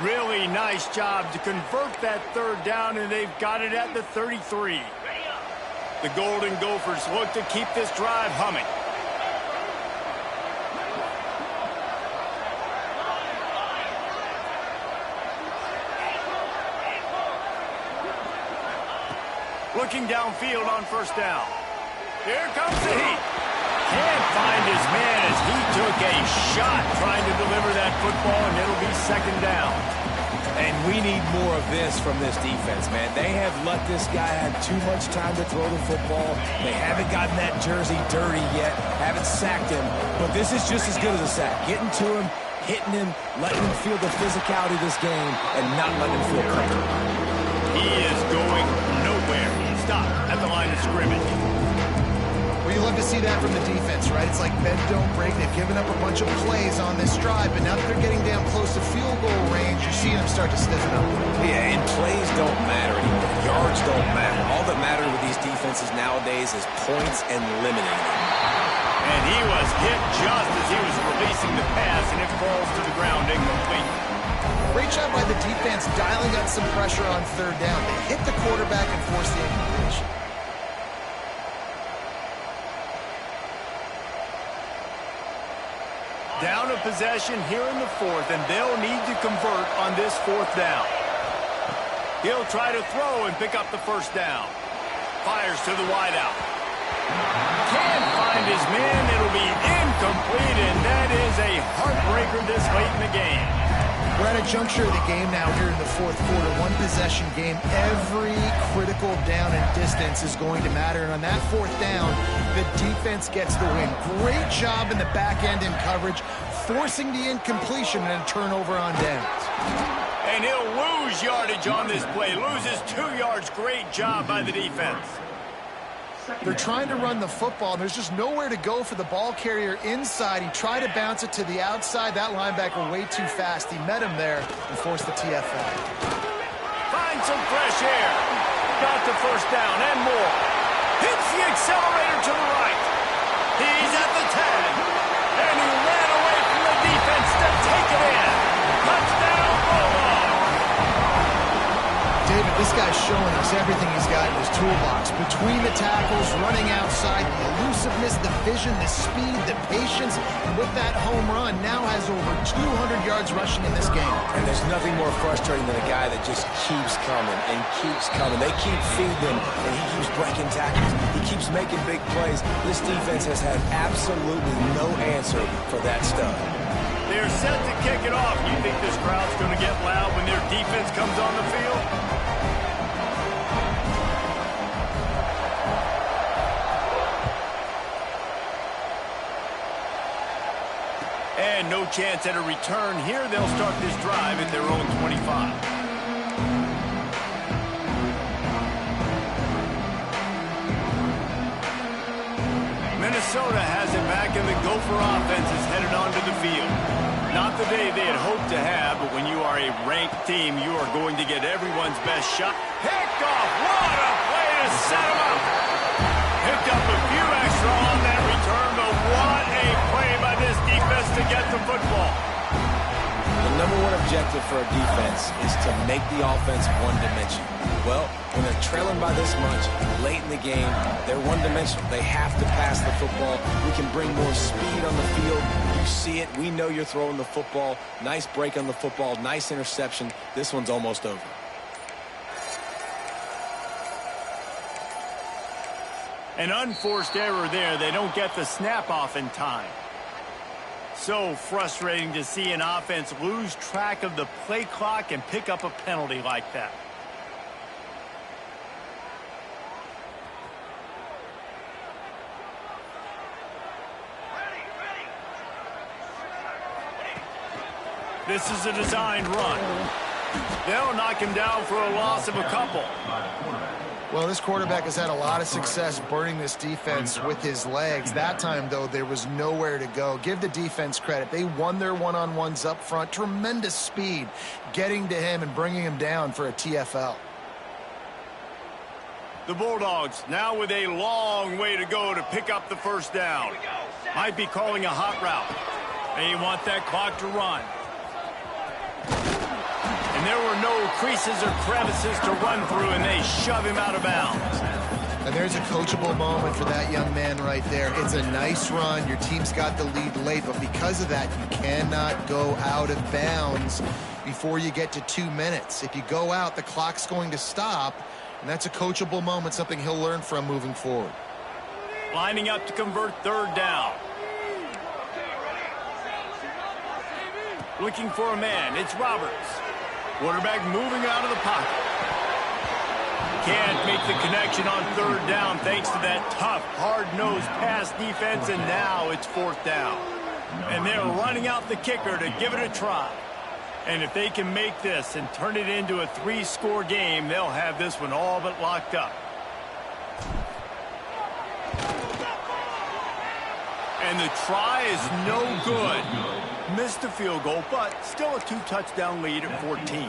Really nice job to convert that 3rd down, and they've got it at the 33. The Golden Gophers look to keep this drive humming. Looking downfield on 1st down. Here comes the heat. Can't find his man as he took a shot trying to deliver that football, and it'll be 2nd down. And we need more of this from this defense, man. They have let this guy have too much time to throw the football. They haven't gotten that jersey dirty yet, haven't sacked him. But this is just as good as a sack. Getting to him, hitting him, letting him feel the physicality of this game, and not letting him feel comfortable. He is going nowhere. Stop at the line of scrimmage. Well, you love to see that from the defense, right? It's like bend, don't break. They've given up a bunch of plays on this drive, but now that they're getting down close to field goal range, you're seeing them start to stiffen up. Yeah, and plays don't matter anymore. Yards don't matter. All that matters with these defenses nowadays is points and limiting them. And he was hit just as he was releasing the pass, and it falls to the ground incomplete. Great job by the defense dialing up some pressure on 3rd down. They hit the quarterback and forced the incompletion. Down a possession here in the fourth, and they'll need to convert on this fourth down. He'll try to throw and pick up the first down. Fires to the wideout. Can't find his man. It'll be incomplete, and that is a heartbreaker this late in the game. We're at a juncture of the game now here in the fourth quarter. One possession game. Every critical down and distance is going to matter. And on that fourth down, the defense gets the win. Great job in the back end in coverage, forcing the incompletion and a turnover on downs. And he'll lose yardage on this play. Loses 2 yards. Great job by the defense. They're trying to run the football, and there's just nowhere to go for the ball carrier inside. He tried to bounce it to the outside. That linebacker way too fast. He met him there and forced the TFL. Find some fresh air. Got the first down and more. Hits the accelerator to the right. He's at the 10. And he ran away from the defense to take it in. Touchdown, Bulldogs. David, this guy's showing us everything he's got in his toolbox. Between the tackles, running outside, the elusiveness, the vision, the speed, the patience, and with that home run, now has over 200 yards rushing in this game. And there's nothing more frustrating than a guy that just keeps coming and keeps coming. They keep feeding him, and he keeps breaking tackles. He keeps making big plays. This defense has had absolutely no answer for that stud. They're set to kick it off. You think this crowd's going to get loud when their defense comes on the field? And no chance at a return here. They'll start this drive at their own 25. Minnesota has it back, and the Gopher offense is headed onto the field. Not the day they had hoped to have, but when you are a ranked team, you are going to get everyone's best shot. Picked off. What a play to set him up. Picked up a few extra on that return, but what a play by this defense to get the football. The number one objective for a defense is to make the offense one-dimensional. Well, when they're trailing by this much, late in the game, they're one-dimensional. They have to pass the football. We can bring more speed on the field. You see it. We know you're throwing the football. Nice break on the football. Nice interception. This one's almost over. An unforced error there. They don't get the snap off in time. So frustrating to see an offense lose track of the play clock and pick up a penalty like that. This is a designed run. They'll knock him down for a loss of a couple. Well, this quarterback has had a lot of success burning this defense with his legs. That time, though, there was nowhere to go. Give the defense credit. They won their one-on-ones up front. Tremendous speed getting to him and bringing him down for a TFL. The Bulldogs now with a long way to go to pick up the first down. Might be calling a hot route. They want that clock to run. And there were no creases or crevices to run through, and they shove him out of bounds. And there's a coachable moment for that young man right there. It's a nice run. Your team's got the lead late, but because of that, you cannot go out of bounds before you get to 2 minutes. If you go out, the clock's going to stop, and that's a coachable moment, something he'll learn from moving forward. Lining up to convert third down. Looking for a man. It's Roberts. Quarterback moving out of the pocket. Can't make the connection on third down thanks to that tough, hard-nosed pass defense, and now it's fourth down. And they're running out the kicker to give it a try. And if they can make this and turn it into a 3-score game, they'll have this one all but locked up. And the try is no good. Missed the field goal, but still a 2-touchdown lead at 14.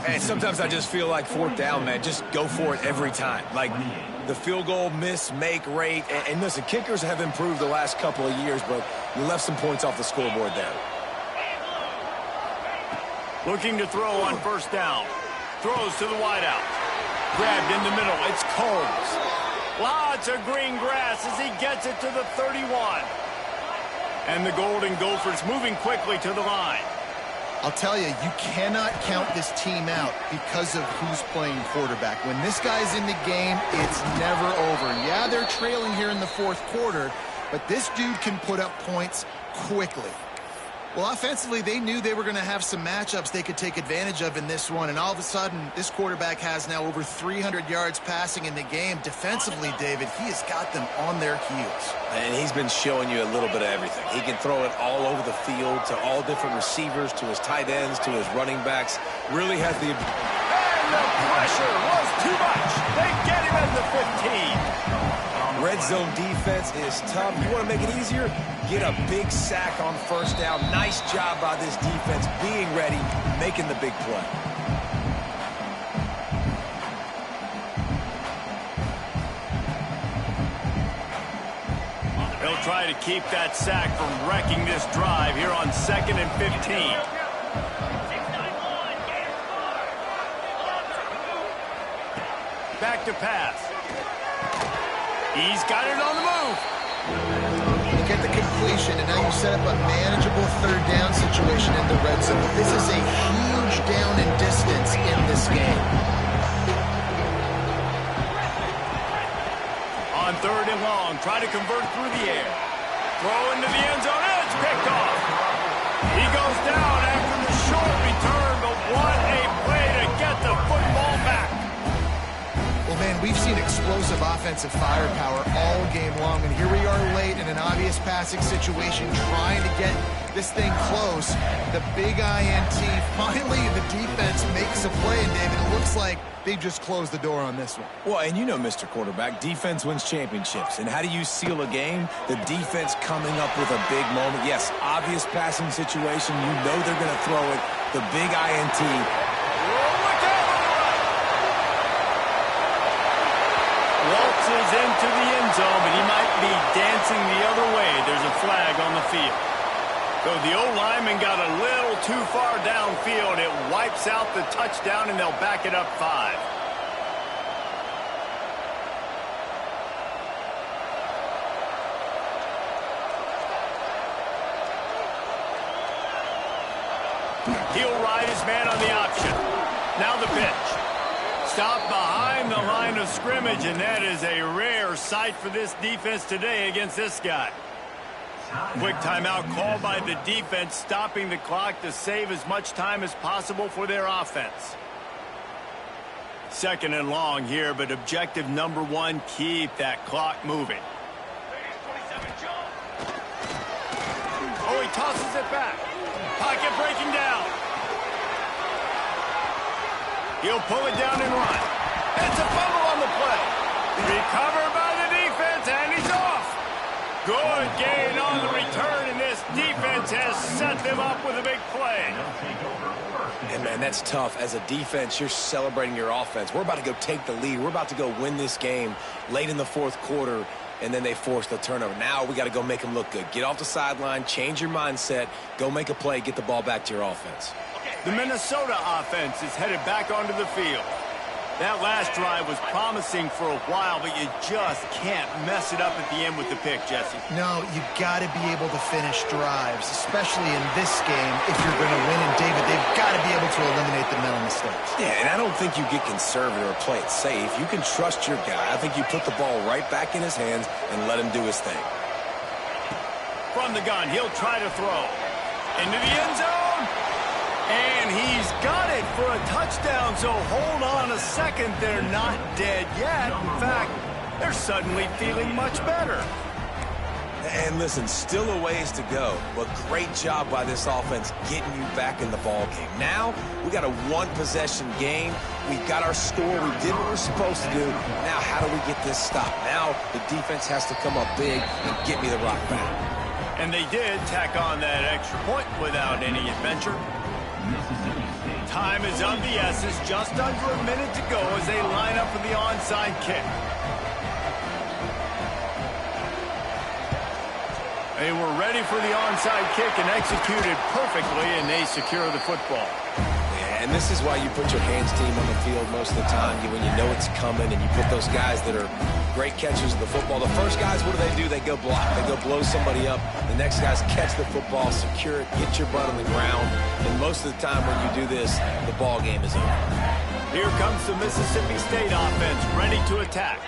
And sometimes I just feel like fourth down, man, just go for it every time. Like the field goal miss, make rate. And listen, kickers have improved the last couple of years, but you left some points off the scoreboard there. Looking to throw on first down. Throws to the wideout. Grabbed in the middle. It's Combs. Lots of green grass as he gets it to the 31. And the Golden Gophers moving quickly to the line. I'll tell you, you cannot count this team out because of who's playing quarterback. When this guy's in the game, it's never over. Yeah, they're trailing here in the fourth quarter, but this dude can put up points quickly. Well, offensively, they knew they were going to have some matchups they could take advantage of in this one, and all of a sudden, this quarterback has now over 300 yards passing in the game. Defensively, David, he has got them on their heels. And he's been showing you a little bit of everything. He can throw it all over the field to all different receivers, to his tight ends, to his running backs. Really has the... And the pressure was too much. They get him at the 15. Red zone defense is tough. You want to make it easier? Get a big sack on first down. Nice job by this defense being ready, making the big play. They'll try to keep that sack from wrecking this drive here on 2nd and 15. Back to pass. He's got it on the move. You get the completion, and now you set up a manageable third down situation in the red zone. This is a huge down in distance in this game. On 3rd and long, try to convert through the air. Throw into the end zone, and it's picked off. He goes down after the short return, but what a play to get the football back. Well, man, we've seen explosive offensive firepower all game long, and here we are late in an obvious passing situation trying to get this thing close. The big INT, finally the defense makes a play, and David, it looks like they just closed the door on this one. Well, and you know, Mr. Quarterback, defense wins championships. And how do you seal a game? The defense coming up with a big moment. Yes, obvious passing situation. You know they're going to throw it. The big INT. Waltzes into the end zone, but he might be dancing the other way. There's a flag on the field. So the O-lineman got a little too far downfield. It wipes out the touchdown, and they'll back it up 5. He'll ride his man on the option. Now the pitch. Stop behind the line of scrimmage, and that is a rare sight for this defense today against this guy. Quick timeout called by the defense, stopping the clock to save as much time as possible for their offense. 2nd and long here, but objective number 1, keep that clock moving. Oh, he tosses it back. Pocket breaking down. He'll pull it down and run. It's a fumble on the play. Recovered by the defense, and he's off. Good gain on the return, and this defense has set them up with a big play. And, man, that's tough. As a defense, you're celebrating your offense. We're about to go take the lead. We're about to go win this game late in the fourth quarter, and then they force the turnover. Now we got to go make them look good. Get off the sideline, change your mindset, go make a play, get the ball back to your offense. The Minnesota offense is headed back onto the field. That last drive was promising for a while, but you just can't mess it up at the end with the pick, Jesse. No, you've got to be able to finish drives, especially in this game if you're going to win. And, David, they've got to be able to eliminate the mental mistakes. Yeah, and I don't think you get conservative or play it safe. You can trust your guy. I think you put the ball right back in his hands and let him do his thing. From the gun, he'll try to throw. Into the end zone. And he's got it for a touchdown, so hold on a second. They're not dead yet. In fact, they're suddenly feeling much better. And listen, still a ways to go, but great job by this offense getting you back in the ball game. Now, we got a one-possession game. We got our score. We did what we're supposed to do. Now, how do we get this stopped? Now, the defense has to come up big and get me the rock back. And they did tack on that extra point without any adventure. Time is of the essence, just under a minute to go as they line up for the onside kick. They were ready for the onside kick and executed perfectly, and they secure the football. And And this is why you put your hands team on the field most of the time when you know it's coming, and you put those guys that are great catchers of the football. The first guys, what do? They go block. They go blow somebody up. The next guys catch the football, secure it, get your butt on the ground. And most of the time when you do this, the ball game is over. Here comes the Mississippi State offense, ready to attack.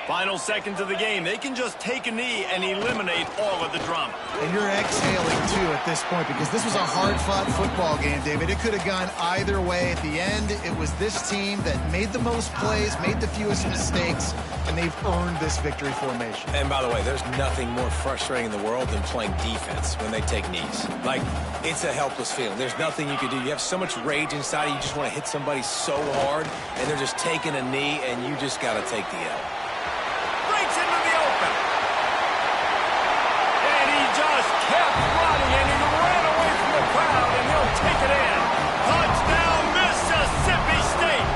Final seconds of the game. They can just take a knee and eliminate all of the drama. And you're exhaling, too, at this point, because this was a hard-fought football game, David. It could have gone either way. At the end, it was this team that made the most plays, made the fewest mistakes, and they've earned this victory formation. And by the way, there's nothing more frustrating in the world than playing defense when they take knees. Like, it's a helpless feeling. There's nothing you can do. You have so much rage inside you. You just want to hit somebody so hard, and they're just taking a knee, and you just got to take the L. Into the open. And he just kept running, and he ran away from the crowd, and he'll take it in. Touchdown, Mississippi State.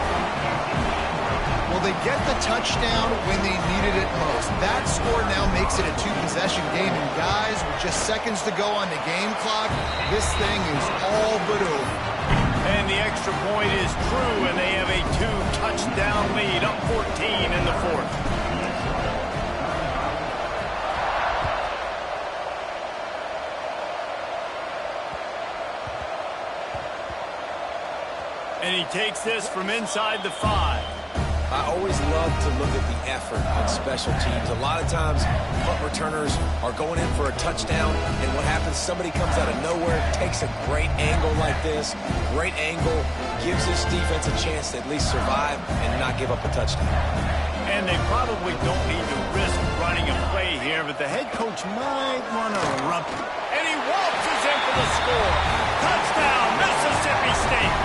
Well, they get the touchdown when they needed it most. That score now makes it a two-possession game, and guys, with just seconds to go on the game clock, this thing is all but over. And the extra point is true, and they have a two-touchdown lead, up 14 in the fourth. And he takes this from inside the 5. I always love to look at the effort on special teams. A lot of times, punt returners are going in for a touchdown, and what happens, somebody comes out of nowhere, takes a great angle like this. Great angle, gives this defense a chance to at least survive and not give up a touchdown. And they probably don't need to risk running a play here, but the head coach might want to rub it. And he waltzes in for the score. Touchdown, Mississippi State.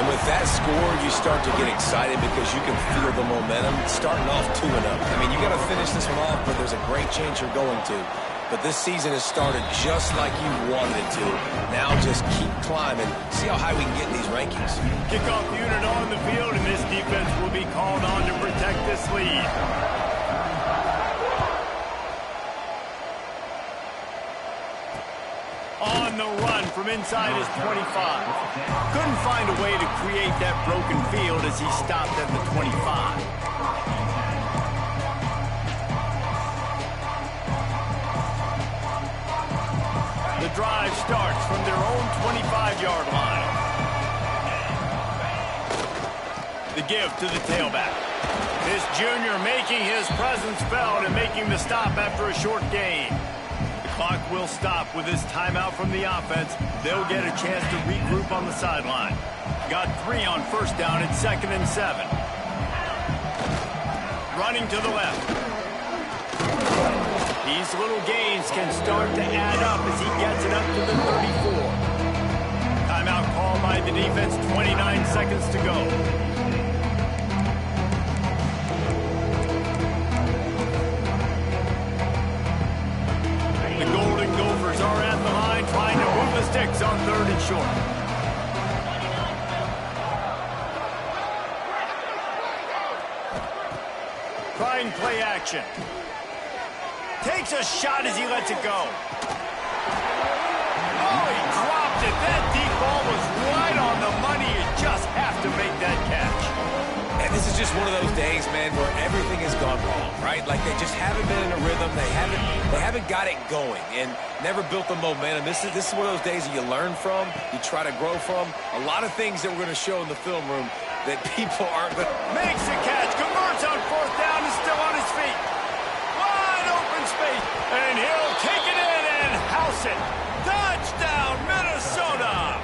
And with that score, you start to get excited because you can feel the momentum starting off 2-0. I mean, you got to finish this one off, but there's a great chance you're going to. But this season has started just like you wanted it to. Now just keep climbing. See how high we can get in these rankings. Kickoff unit on the field, and this defense will be called on to protect this lead. On the run from inside his 25. Couldn't find a way to create that broken field as he stopped at the 25. The drive starts from their own 25-yard line. The give to the tailback. This junior making his presence felt and making the stop after a short gain. Clock will stop with this timeout from the offense. They'll get a chance to regroup on the sideline. Got 3 on first down at 2nd and 7. Running to the left. These little gains can start to add up as he gets it up to the 34. Timeout called by the defense, 29 seconds to go. Are at the line trying to move the sticks on 3rd and short. Trying play action. Takes a shot as he lets it go. Oh, he dropped it. That deep ball was right on the money. You just have to make that catch. And this is just one of those days, man, where everything has gone wrong, right? Like they just haven't been in a rhythm. They haven't got it going and never built the momentum. This is one of those days that you learn from, you try to grow from. A lot of things that we're going to show in the film room that people aren't going to. Makes the catch, converts on 4th down, is still on his feet. Wide open space, and he'll take it in and house it. Touchdown, Minnesota!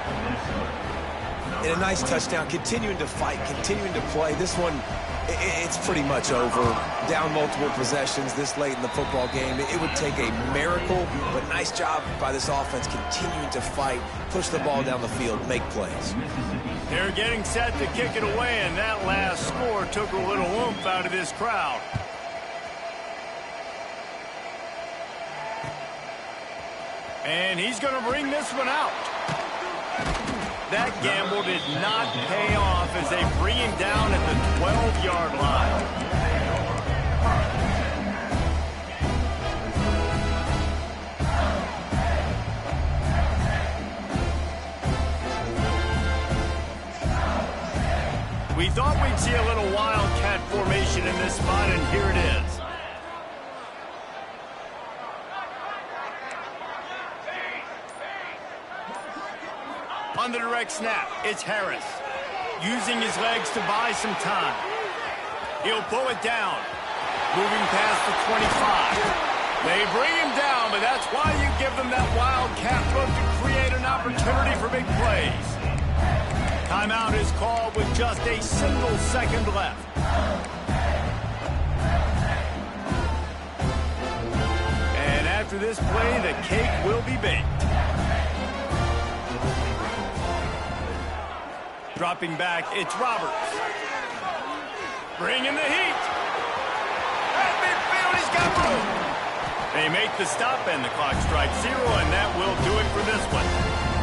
And a nice touchdown, continuing to fight, continuing to play. This one, it's pretty much over. Down multiple possessions this late in the football game. It would take a miracle, but nice job by this offense continuing to fight, push the ball down the field, make plays. They're getting set to kick it away, and that last score took a little oomph out of this crowd. And he's going to bring this one out. That gamble did not pay off as they bring him down at the 12-yard line. see a little wildcat formation in this spot, and here it is. On the direct snap, it's Harris. Using his legs to buy some time. He'll pull it down. Moving past the 25. They bring him down, but that's why you give them that wildcat look to create an opportunity for big plays. Timeout is called with just a single second left. And after this play, the cake will be baked. Dropping back, it's Roberts. Bringing the heat. At midfield, he's got room. They make the stop, and the clock strikes 0, and that will do it for this one.